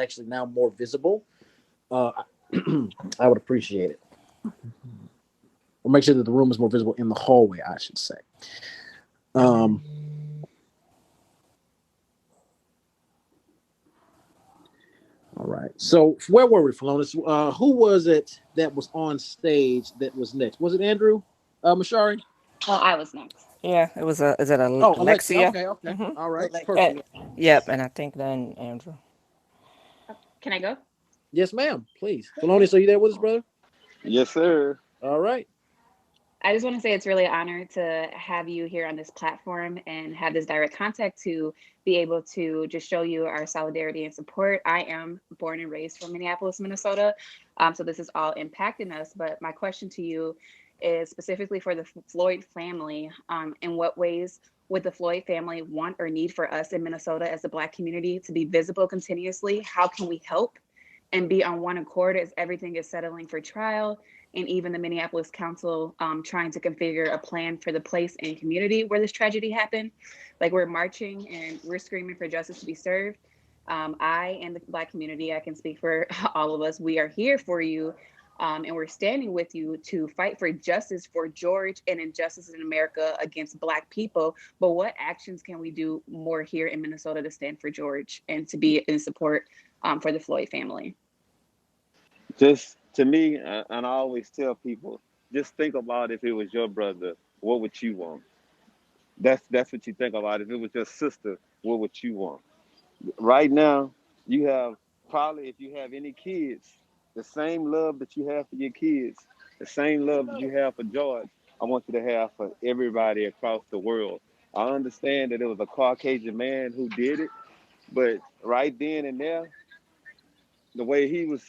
actually now more visible, uh, I would appreciate it. Or make sure that the room is more visible in the hallway, I should say. Um, all right. So where were we, Phalonis? Who was it that was on stage that was next? Was it Andrew Mashari? I was next. Yeah, it was a. Is it Oh, Alexia. Alexia? Okay, okay. Mm-hmm. All right. Eh, Perfect. yep, and I think then Andrew. Can I go? Yes, ma'am. Please. Phalonis, are you there with us, brother? Yes, sir. All right. I just want to say it's really an honor to have you here on this platform and have this direct contact to be able to just show you our solidarity and support. I am born and raised from Minneapolis, Minnesota. So this is all impacting us. But my question to you is specifically for the Floyd family. In what ways would the Floyd family want or need for us in Minnesota as a Black community to be visible continuously? How can we help and be on one accord as everything is settling for trial? And even the Minneapolis Council trying to configure a plan for the place and community where this tragedy happened. Like, we're marching and we're screaming for justice to be served. I and the Black community, I can speak for all of us, we are here for you. And we're standing with you to fight for justice for George and injustice in America against Black people. But what actions can we do more here in Minnesota to stand for George and to be in support for the Floyd family? Just to me, and I always tell people, just think about if it was your brother, what would you want? That's what you think about. If it was your sister, what would you want? Right now, you have probably, if you have any kids, the same love that you have for your kids, the same love that you have for George, I want you to have for everybody across the world. I understand that it was a Caucasian man who did it, but right then and there, the way he was,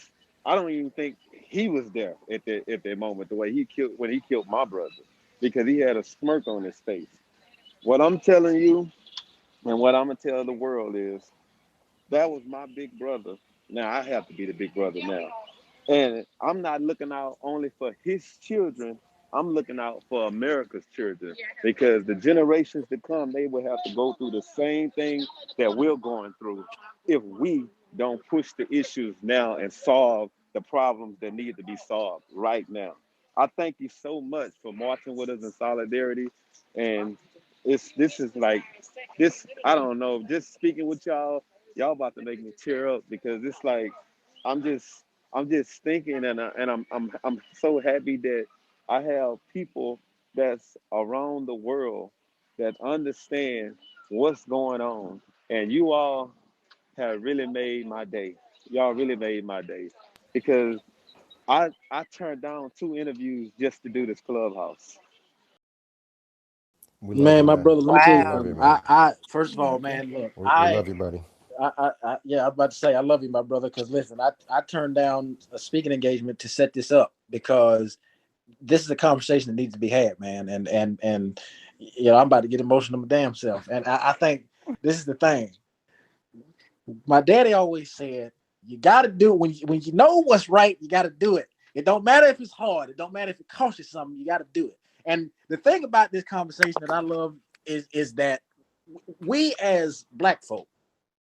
I don't even think he was there at that moment. The way he killed when he killed my brother, because he had a smirk on his face. What I'm telling you, and what I'm gonna tell the world is, that was my big brother. Now I have to be the big brother now, and I'm not looking out only for his children. I'm looking out for America's children, because the generations to come, they will have to go through the same thing that we're going through if we don't push the issues now and solve the problems that need to be solved right now. I thank you so much for marching with us in solidarity. And this is like this, I don't know, just speaking with y'all about to make me tear up, because it's like I'm just I'm just thinking, and I'm so happy that I have people that's around the world that understand what's going on. And you all have really made my day. Y'all really made my day, because I turned down 2 interviews just to do this clubhouse. We love you, Man, my man. brother, let me tell We you love Wow. you, something. man. I first of all, Thank you. man, look, We love you, buddy. yeah, I'm about to say I love you, my brother. Because listen, I turned down a speaking engagement to set this up because this is a conversation that needs to be had, man. And you know, I'm about to get emotional my damn self. And I think this is the thing. My daddy always said, "You got to do when you know what's right. You got to do it. It don't matter if it's hard. It don't matter if it costs you something. You got to do it." And the thing about this conversation that I love is that we as Black folk,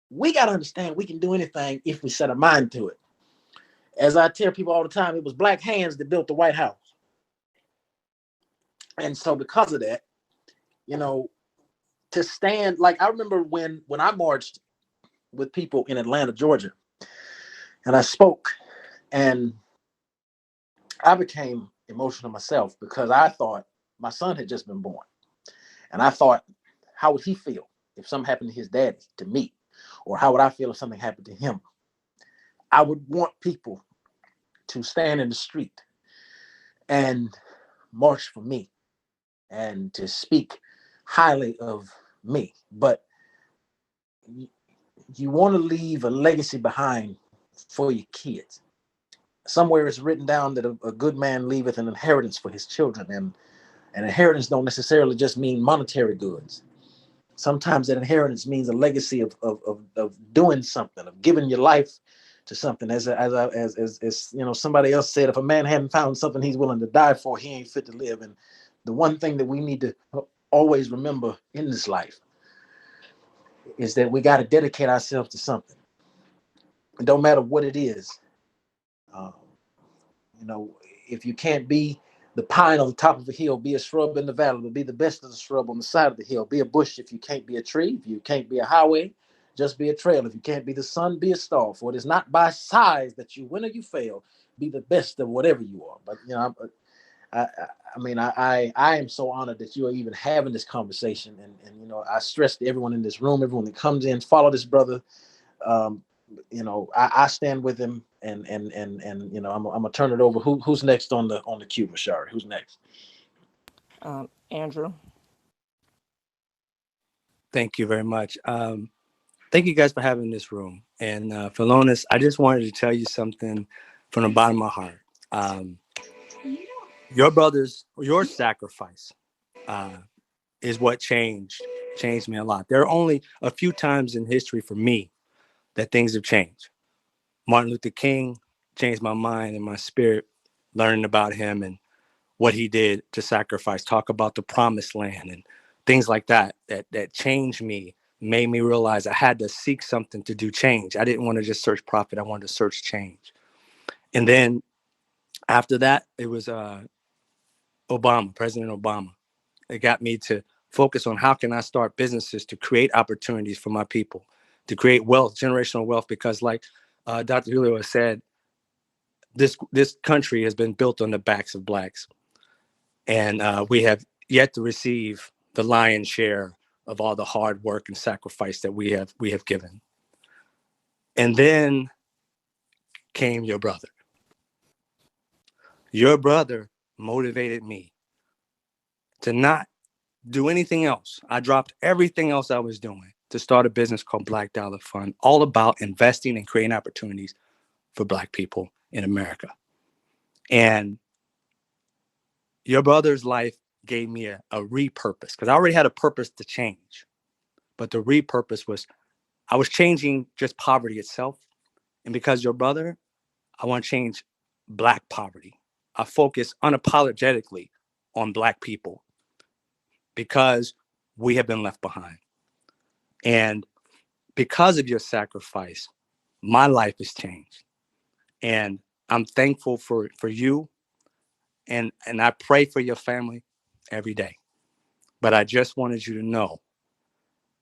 we got to understand we can do anything if we set a mind to it. As I tell people all the time, it was Black hands that built the White House. And so because of that, you know, to stand, like I remember when I marched with people in Atlanta, Georgia, and I spoke, and I became emotional myself because I thought my son had just been born. And I thought, how would he feel if something happened to his daddy, to me? Or how would I feel if something happened to him? I would want people to stand in the street and march for me and to speak highly of me. But you want to leave a legacy behind for your kids. Somewhere it's written down that a good man leaveth an inheritance for his children, and an inheritance don't necessarily just mean monetary goods. Sometimes that inheritance means a legacy of doing something, of giving your life to something. As you know, somebody else said, if a man hadn't found something he's willing to die for, he ain't fit to live. And the one thing that we need to always remember in this life is that we got to dedicate ourselves to something. It don't matter what it is. Um, you know, if you can't be the pine on the top of a hill, be a shrub in the valley, but be the best of the shrub on the side of the hill. Be a bush if you can't be a tree. If you can't be a highway, just be a trail. If you can't be the sun, be a star. For it is not by size that you win or you fail. Be the best of whatever you are. But you know, I am so honored that you are even having this conversation. And you know, I stress to everyone in this room, everyone that comes in, follow this brother. Um, you know, I stand with him, and you know, I'm gonna turn it over. Who's next on the queue, Mashari? Who's next? Andrew. Thank you very much. Thank you guys for having this room. And Philonis, I just wanted to tell you something from the bottom of my heart. Your sacrifice is what changed me a lot. There are only a few times in history for me that things have changed. Martin Luther King changed my mind and my spirit, learning about him and what he did to sacrifice, talk about the promised land and things like that changed me, made me realize I had to seek something to do change. I didn't want to just search profit. I wanted to search change. And then after that, it was President Obama. It got me to focus on how can I start businesses to create opportunities for my people, to create wealth, generational wealth, because like Dr. Julio has said, this country has been built on the backs of Blacks. And we have yet to receive the lion's share of all the hard work and sacrifice that we have given. And then came your brother. Your brother motivated me to not do anything else. I dropped everything else I was doing to start a business called Black Dollar Fund, all about investing and creating opportunities for Black people in America. And your brother's life gave me a repurpose, because I already had a purpose to change. But the repurpose was I was changing just poverty itself. And because your brother, I want to change Black poverty. I focus unapologetically on Black people because we have been left behind. And because of your sacrifice, my life has changed. And I'm thankful for you. And I pray for your family every day. But I just wanted you to know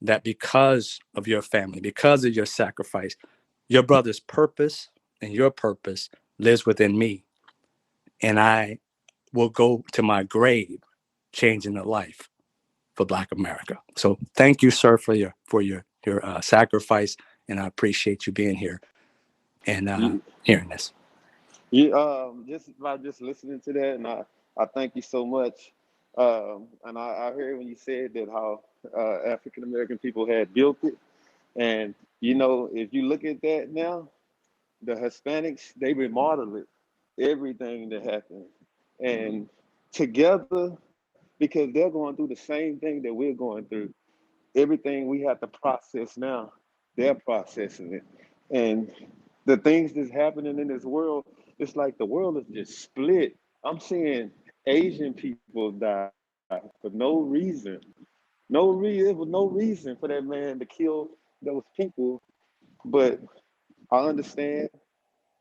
that because of your family, because of your sacrifice, your brother's purpose and your purpose lives within me. And I will go to my grave changing the life for Black America. So thank you, sir, for your sacrifice. And I appreciate you being here and hearing this. You just by just listening to that, and I thank you so much. And I heard when you said that how African American people had built it, and you know, if you look at that now, the Hispanics, they remodeled it, everything that happened, and together, because they're going through the same thing that we're going through. Everything we have to process now, they're processing it. And the things that's happening in this world, it's like the world is just split. I'm seeing Asian people die for no reason. There was no reason for that man to kill those people. But I understand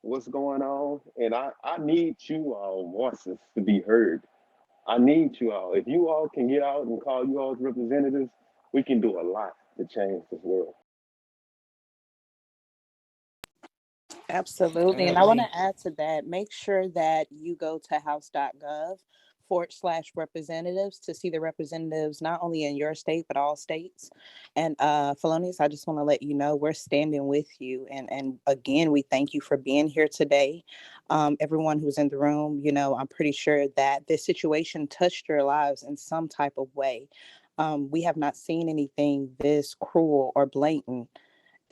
what's going on, and I need you all voices to be heard. I need you all. If you all can get out and call you all as representatives, we can do a lot to change this world. I Absolutely. And I want agree. to add to that, make sure that you go to house.gov/representatives to see the representatives not only in your state, but all states. And Felonious, I just want to let you know we're standing with you. And again, we thank you for being here today. Everyone who's in the room, you know, I'm pretty sure that this situation touched your lives in some type of way. We have not seen anything this cruel or blatant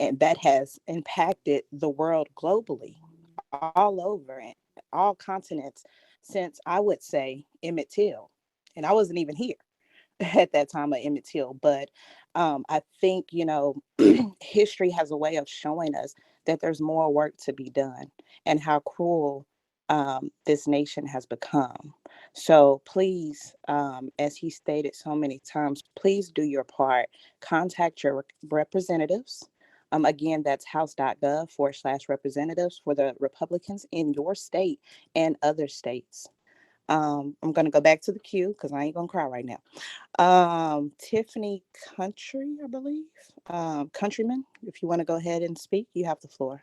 and that has impacted the world globally, all over it, all continents, since I would say Emmett Till. And I wasn't even here at that time of Emmett Till, but I think, you know, history has a way of showing us that there's more work to be done and how cruel this nation has become. So please, as he stated so many times, please do your part. Contact your representatives. Again, that's house.gov/representatives for the Republicans in your state and other states. I'm going to go back to the queue because I ain't going to cry right now. Tiffany Country, I believe. Countryman, if you want to go ahead and speak, you have the floor.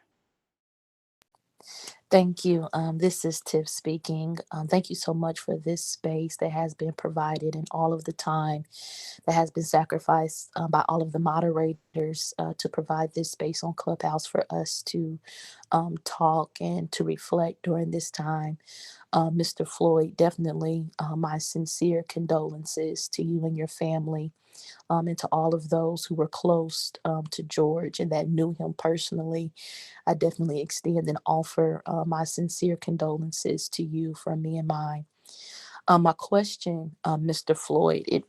Thank you. This is Tiff speaking. Thank you so much for this space that has been provided and all of the time that has been sacrificed by all of the moderators to provide this space on Clubhouse for us to talk and to reflect during this time. Mr. Floyd, definitely my sincere condolences to you and your family, and to all of those who were close to George and that knew him personally. I definitely extend and offer my sincere condolences to you from me and mine. My question, Mr. Floyd, it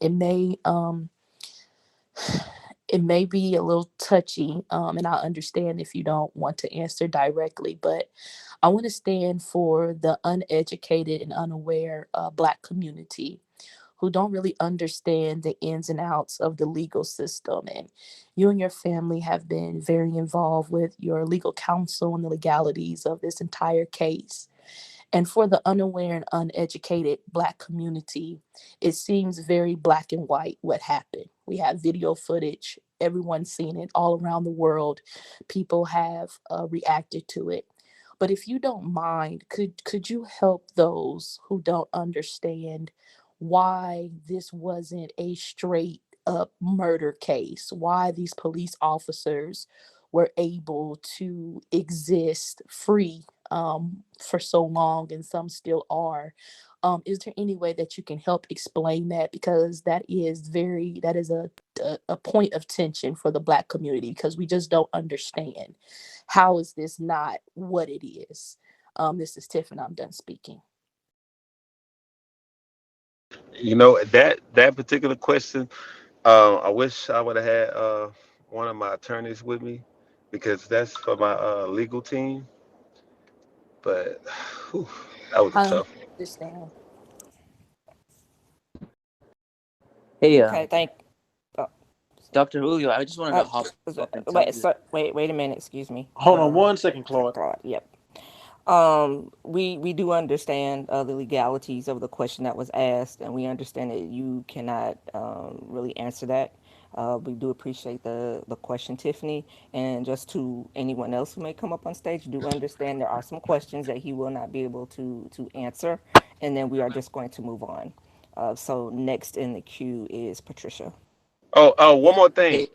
may be a little touchy, and I understand if you don't want to answer directly, but I want to stand for the uneducated and unaware Black community who don't really understand the ins and outs of the legal system. And you and your family have been very involved with your legal counsel and the legalities of this entire case. And for the unaware and uneducated Black community, it seems very black and white what happened. We have video footage, everyone's seen it all around the world. People have reacted to it. But if you don't mind, could you help those who don't understand why this wasn't a straight up murder case? Why these police officers were able to exist free for so long, and some still are. Is there any way that you can help explain that? Because that is a point of tension for the Black community because we just don't understand. How is this not what it is? This is Tiff, and I'm done speaking. That particular question. I wish I would have had one of my attorneys with me because that's for my legal team. But whew, that was a I tough one. understand. Hey, Okay, uh, Dr. Julio, I just wanted to hop up and tell you. wait a minute, excuse me. Hold on 1 second, Claude. Yep. We do understand the legalities of the question that was asked, and we understand that you cannot really answer that. We do appreciate the question, Tiffany, and just to anyone else who may come up on stage, do understand there are some questions that he will not be able to answer, and then we are just going to move on. So next in the queue is Patricia. One more thing. Hey,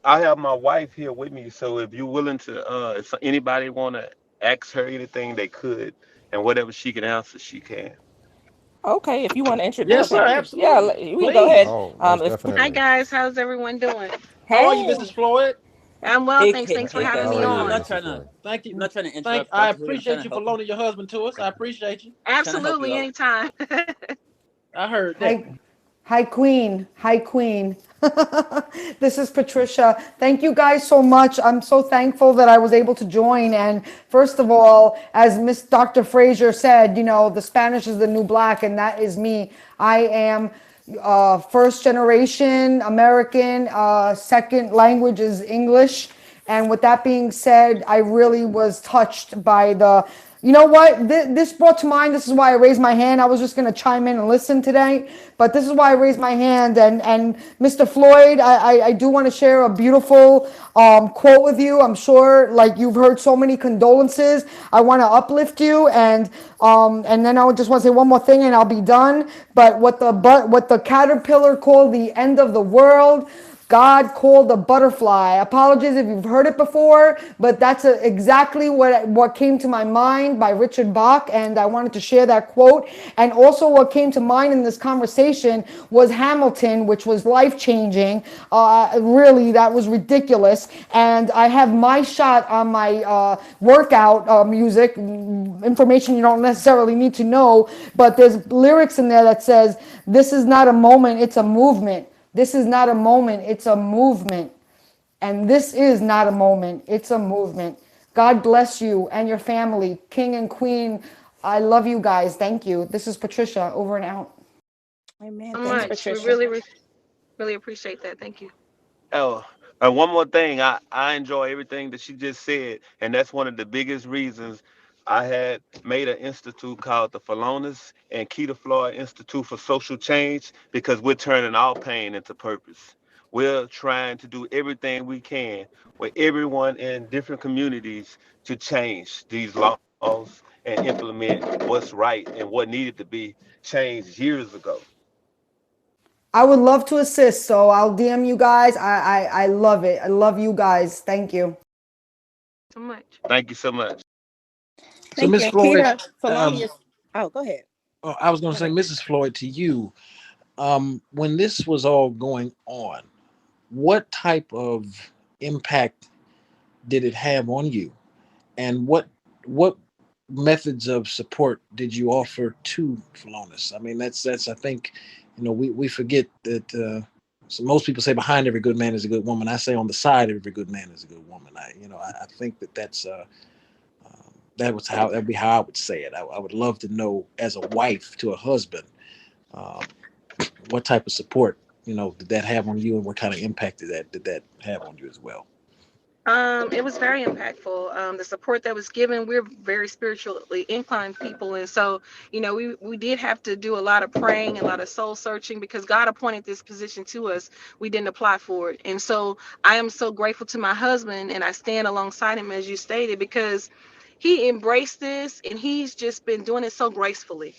I have my wife here with me, so if you're willing to, if anybody want to ask her anything, they could, and whatever she can answer, she can. Okay, if you want to Yes, introduce sir. him, yeah, Absolutely. we can go Please. ahead. Oh, most If Hi definitely. guys, how's everyone doing? How are you, Hey, Mrs. Floyd? I'm well, hey, thanks. hey, Thanks for How hey, having guys. me are I'm you, on. not Mrs. trying to, Floyd? Thank you. I'm not trying to Thank. interrupt, I Dr. Julio. I'm trying appreciate to you for help, loaning your husband to us. I appreciate you. trying to help you Absolutely, out. anytime. I heard that. Hi, Queen. Hi, Queen. This is Patricia. Thank you guys so much. I'm so thankful that I was able to join. And first of all, as Miss Dr. Frazier said, the Spanish is the new black, and that is me. I am first generation American. Second language is English. And with that being said, I really was touched by you know what? This brought to mind, this is why I raised my hand. I was just going to chime in and listen today, but this is why I raised my hand. And Mr. Floyd, I do want to share a beautiful quote with you. I'm sure, like, you've heard so many condolences. I want to uplift you, and then I just want to say one more thing, and I'll be done. But what the caterpillar called the end of the world, God called the butterfly. Apologies if you've heard it before, but that's exactly what came to my mind by Richard Bach, and I wanted to share that quote. And also what came to mind in this conversation was Hamilton, which was life-changing. Really, that was ridiculous. And I have my shot on my workout music, information you don't necessarily need to know, but there's lyrics in there that says, "This is not a moment, it's a movement. This is not a moment, it's a movement." And this is not a moment, it's a movement. God bless you and your family, King and Queen. I love you guys. Thank you. This is Patricia, over and out. Amen. So Thanks, much. We Patricia. really appreciate that. Thank you. Oh, And one more thing, I enjoy everything that she just said, and that's one of the biggest reasons I had made an institute called the Philonis and Keita Floyd Institute for Social Change because we're turning our pain into purpose. We're trying to do everything we can with everyone in different communities to change these laws and implement what's right and what needed to be changed years ago. I would love to assist, so I'll DM you guys. I love it. I love you guys. Thank you. So much. Thank you so much. So, Thank you. Miss And Floyd, Keita, Felonious. Oh, go ahead. I was going Go to say, ahead. Mrs. Floyd, to you, when this was all going on, what type of impact did it have on you, and what methods of support did you offer to Philonis? I mean, that's I think, we forget that. So most people say behind every good man is a good woman. I say on the side of every good man is a good woman. I think that's that'd be how I would say it. I would love to know, as a wife to a husband, um, what type of support did that have on you, and what kind of impact did that have on you as well? It was very impactful. The support that was given, we're very spiritually inclined people, and so we did have to do a lot of praying, a lot of soul searching, because God appointed this position to us. We didn't apply for it, and so I am so grateful to my husband, and I stand alongside him as you stated, because he embraced this and he's just been doing it so gracefully.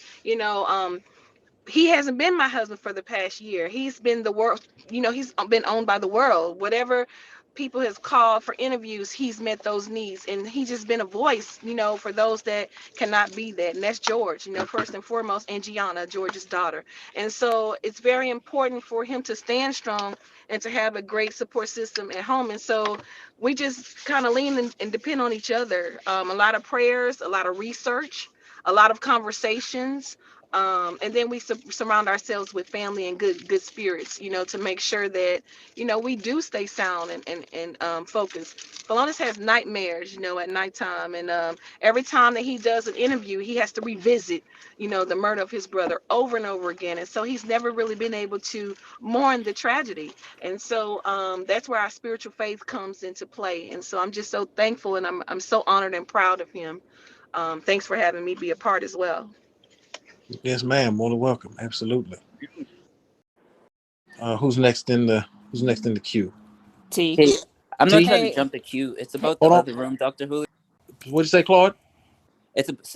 He hasn't been my husband for the past year. He's been the world, he's been owned by the world. Whatever people has called for interviews, he's met those needs. And he's just been a voice, for those that cannot be that. And that's George, first and foremost, and Gianna, George's daughter. And so it's very important for him to stand strong and to have a great support system at home. And so we just kind of lean and depend on each other. A lot of prayers, a lot of research, a lot of conversations, and then we surround ourselves with family and good spirits, to make sure that we do stay sound and focused. Phalonis has nightmares, at nighttime, and every time that he does an interview, he has to revisit, the murder of his brother over and over again, and so he's never really been able to mourn the tragedy. And so that's where our spiritual faith comes into play. And so I'm just so thankful, and I'm so honored and proud of him. Thanks for having me be a part as well. Yes, ma'am. More than welcome. Absolutely. Who's next in the queue? T. Hey, I'm not T. trying to Hey, jump the queue. It's hey, about the Hold on. other room, Dr. Julio. What'd you say, Claude?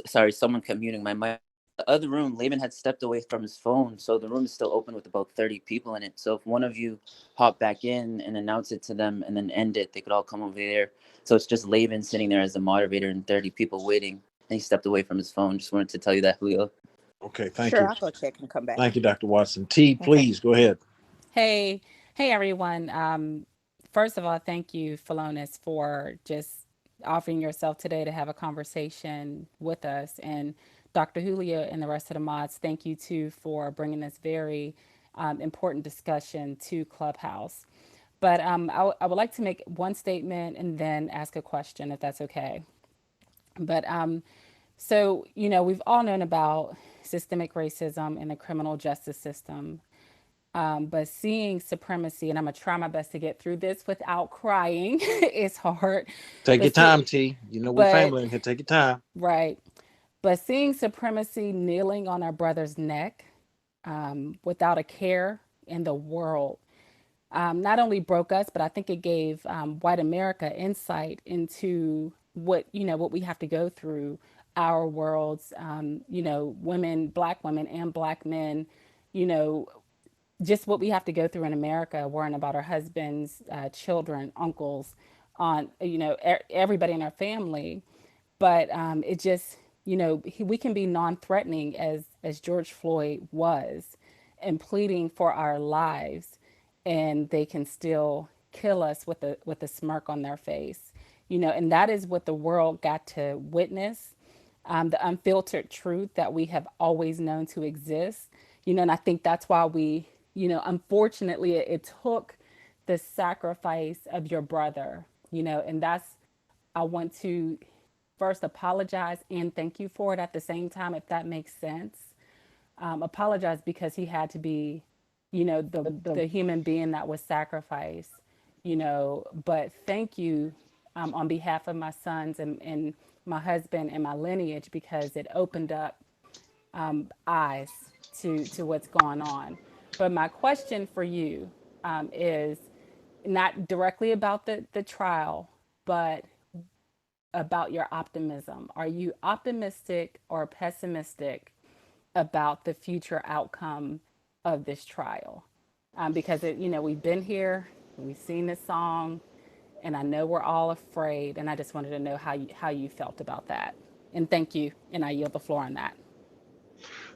Sorry, someone kept muting my mic. The other room, Laban had stepped away from his phone, so the room is still open with about 30 people in it. So if one of you hop back in and announce it to them and then end it, they could all come over there. So it's just Laban sitting there as the moderator and 30 people waiting. And he stepped away from his phone. Just wanted to tell you that, Julio. Okay, thank Sure, you. I'll go check and come back. Thank you, Dr. Watson. T, Okay. please go ahead. Hey, hey everyone. First of all, thank you, Philonis, for just offering yourself today to have a conversation with us. And Dr. Julia and the rest of the mods, thank you too for bringing this very important discussion to Clubhouse. But I would like to make one statement and then ask a question, if that's okay. But so, we've all known about systemic racism in the criminal justice system. But seeing supremacy, and I'm gonna try my best to get through this without crying. It's hard, Take your but time, T. We but family in here. Take your time. right, but seeing supremacy kneeling on our brother's neck, without a care in the world, not only broke us, but I think it gave white America insight into what we have to go through our worlds. Women, black women, and black men. You know, just what we have to go through in America, worrying about our husbands, children, uncles, aunt, everybody in our family. But it just, we can be non-threatening as George Floyd was, and pleading for our lives, and they can still kill us with a smirk on their face, and that is what the world got to witness, the unfiltered truth that we have always known to exist, and I think that's why we, unfortunately, it took the sacrifice of your brother, and that's, I want to first apologize and thank you for it at the same time, if that makes sense. Apologize because he had to be, the human being that was sacrificed, but thank you on behalf of my sons and my husband and my lineage, because it opened up eyes to what's going on. But my question for you is not directly about the trial, but about your optimism. Are you optimistic or pessimistic about the future outcome of this trial? Because we've been here, we've seen this song, and I know we're all afraid. And I just wanted to know how you felt about that. And thank you. And I yield the floor on that.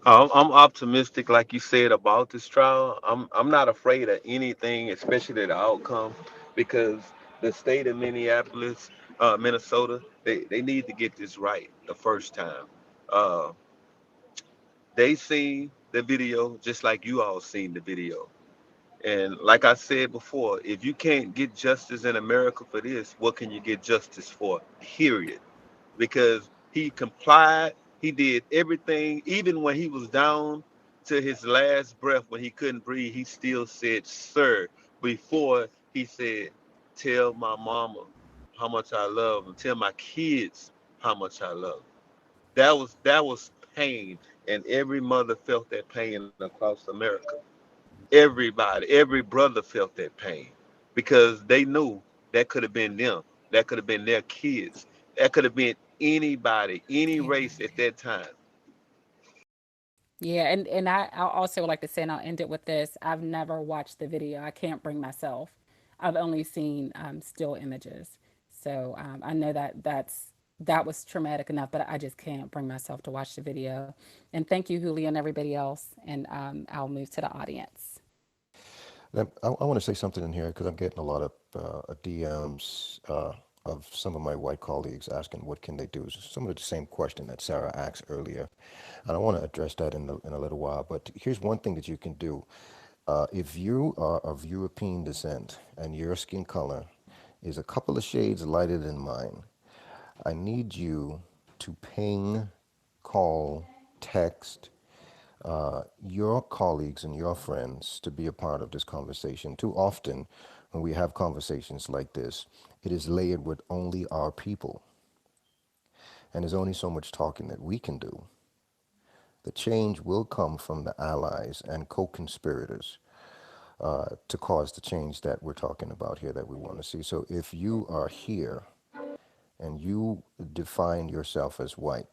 I'm optimistic, like you said, about this trial. I'm not afraid of anything, especially the outcome, because the state of Minnesota, they need to get this right the first time. Uh, they seen the video just like you all seen the video. And like I said before, if you can't get justice in America for this, what can you get justice for? Period. Because he complied, he did everything, even when he was down to his last breath, when he couldn't breathe, he still said, "Sir," before he said, "Tell my mama how much I love him. Tell my kids how much I love them." That was pain, and every mother felt that pain across America. Everybody, every brother felt that pain because they knew that could have been them. That could have been their kids. That could have been anybody, any race Amen. at that time. Yeah, and I also would like to say, and I'll end it with this: I've never watched the video. I can't bring myself. I've only seen still images, so I know that was traumatic enough, but I just can't bring myself to watch the video. And thank you, Julio, and everybody else. And I'll move to the audience. I want to say something in here because I'm getting a lot of DMs of some of my white colleagues asking what can they do. Some of the same question that Sarah asked earlier, and I want to address that in a little while. But here's one thing that you can do. If you are of European descent and your skin color is a couple of shades lighter than mine, I need you to ping, call, text, your colleagues and your friends to be a part of this conversation. Too often, when we have conversations like this, it is layered with only our people, and there's only so much talking that we can do. The change will come from the allies and co-conspirators to cause the change that we're talking about here that we want to see. So if you are here and you define yourself as white,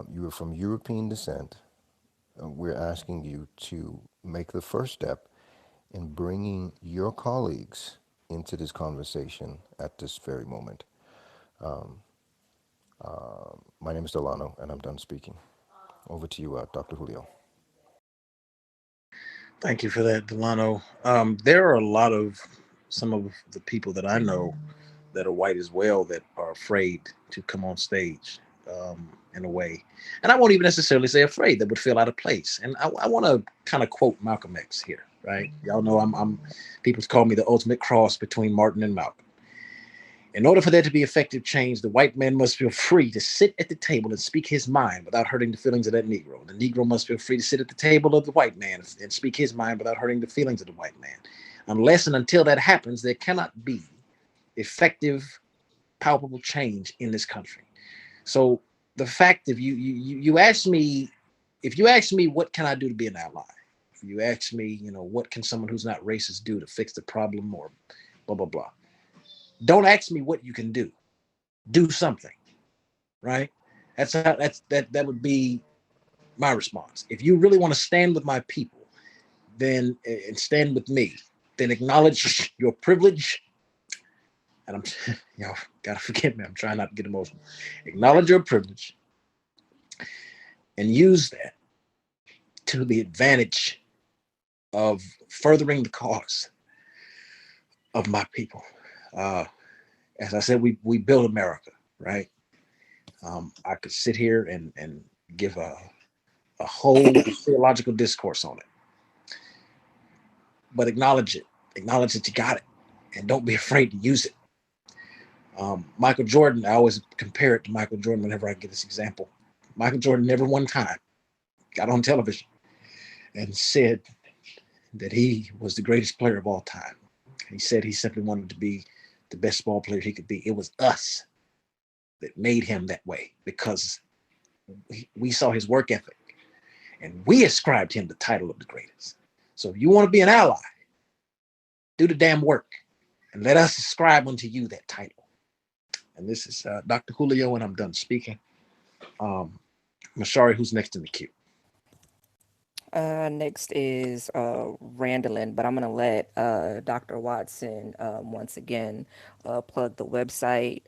you are from European descent, we're asking you to make the first step in bringing your colleagues into this conversation at this very moment. My name is Delano, and I'm done speaking. Over to you, Dr. Julio. Thank you for that, Delano. There are a lot of some of the people that I know that are white as well that are afraid to come on stage in a way. And I won't even necessarily say afraid, that would feel out of place. And I want to kind of quote Malcolm X here, right? Y'all know I'm people call me the ultimate cross between Martin and Malcolm. In order for there to be effective change, the white man must feel free to sit at the table and speak his mind without hurting the feelings of that Negro. The Negro must feel free to sit at the table of the white man and speak his mind without hurting the feelings of the white man. Unless and until that happens, there cannot be effective, palpable change in this country. So the fact that you ask me, if you ask me what can I do to be an ally, if you ask me, what can someone who's not racist do to fix the problem or blah blah blah. Don't ask me what you can do. Do something, right? That would be my response. If you really want to stand with my people, then and stand with me, then acknowledge your privilege. And I'm, gotta forgive me. I'm trying not to get emotional. Acknowledge your privilege and use that to the advantage of furthering the cause of my people. As I said, we build America, right? I could sit here and give a whole theological discourse on it, but acknowledge it. Acknowledge that you got it, and don't be afraid to use it. Michael Jordan, I always compare it to Michael Jordan whenever I get this example. Michael Jordan never one time got on television and said that he was the greatest player of all time. He said he simply wanted to be the best ball player he could be. It was us that made him that way because we saw his work ethic and we ascribed him the title of the greatest. So if you want to be an ally, do the damn work and let us ascribe unto you that title. And this is Dr. Julio, and I'm done speaking. Mashari, who's next in the queue? Next is Randolin, but I'm going to let Dr. Watson once again plug the website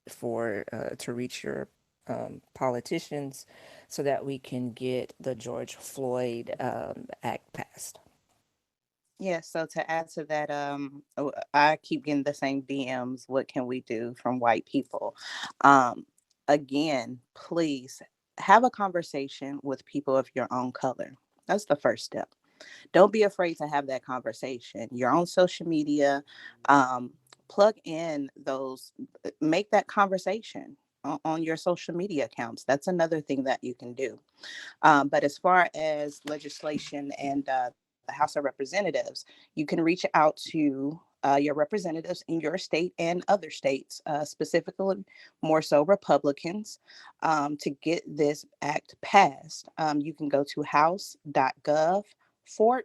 for to reach your politicians so that we can get the George Floyd Act passed. Yeah, so to add to that, I keep getting the same DMs. What can we do from white people? Um, Again, please have a conversation with people of your own color. That's the first step. Don't be afraid to have that conversation. Your own social media, um, plug in those, make that conversation on your social media accounts. That's another thing that you can do. But as far as legislation and the House of Representatives, you can reach out to your representatives in your state and other states, specifically more so Republicans, to get this act passed. You can go to house.gov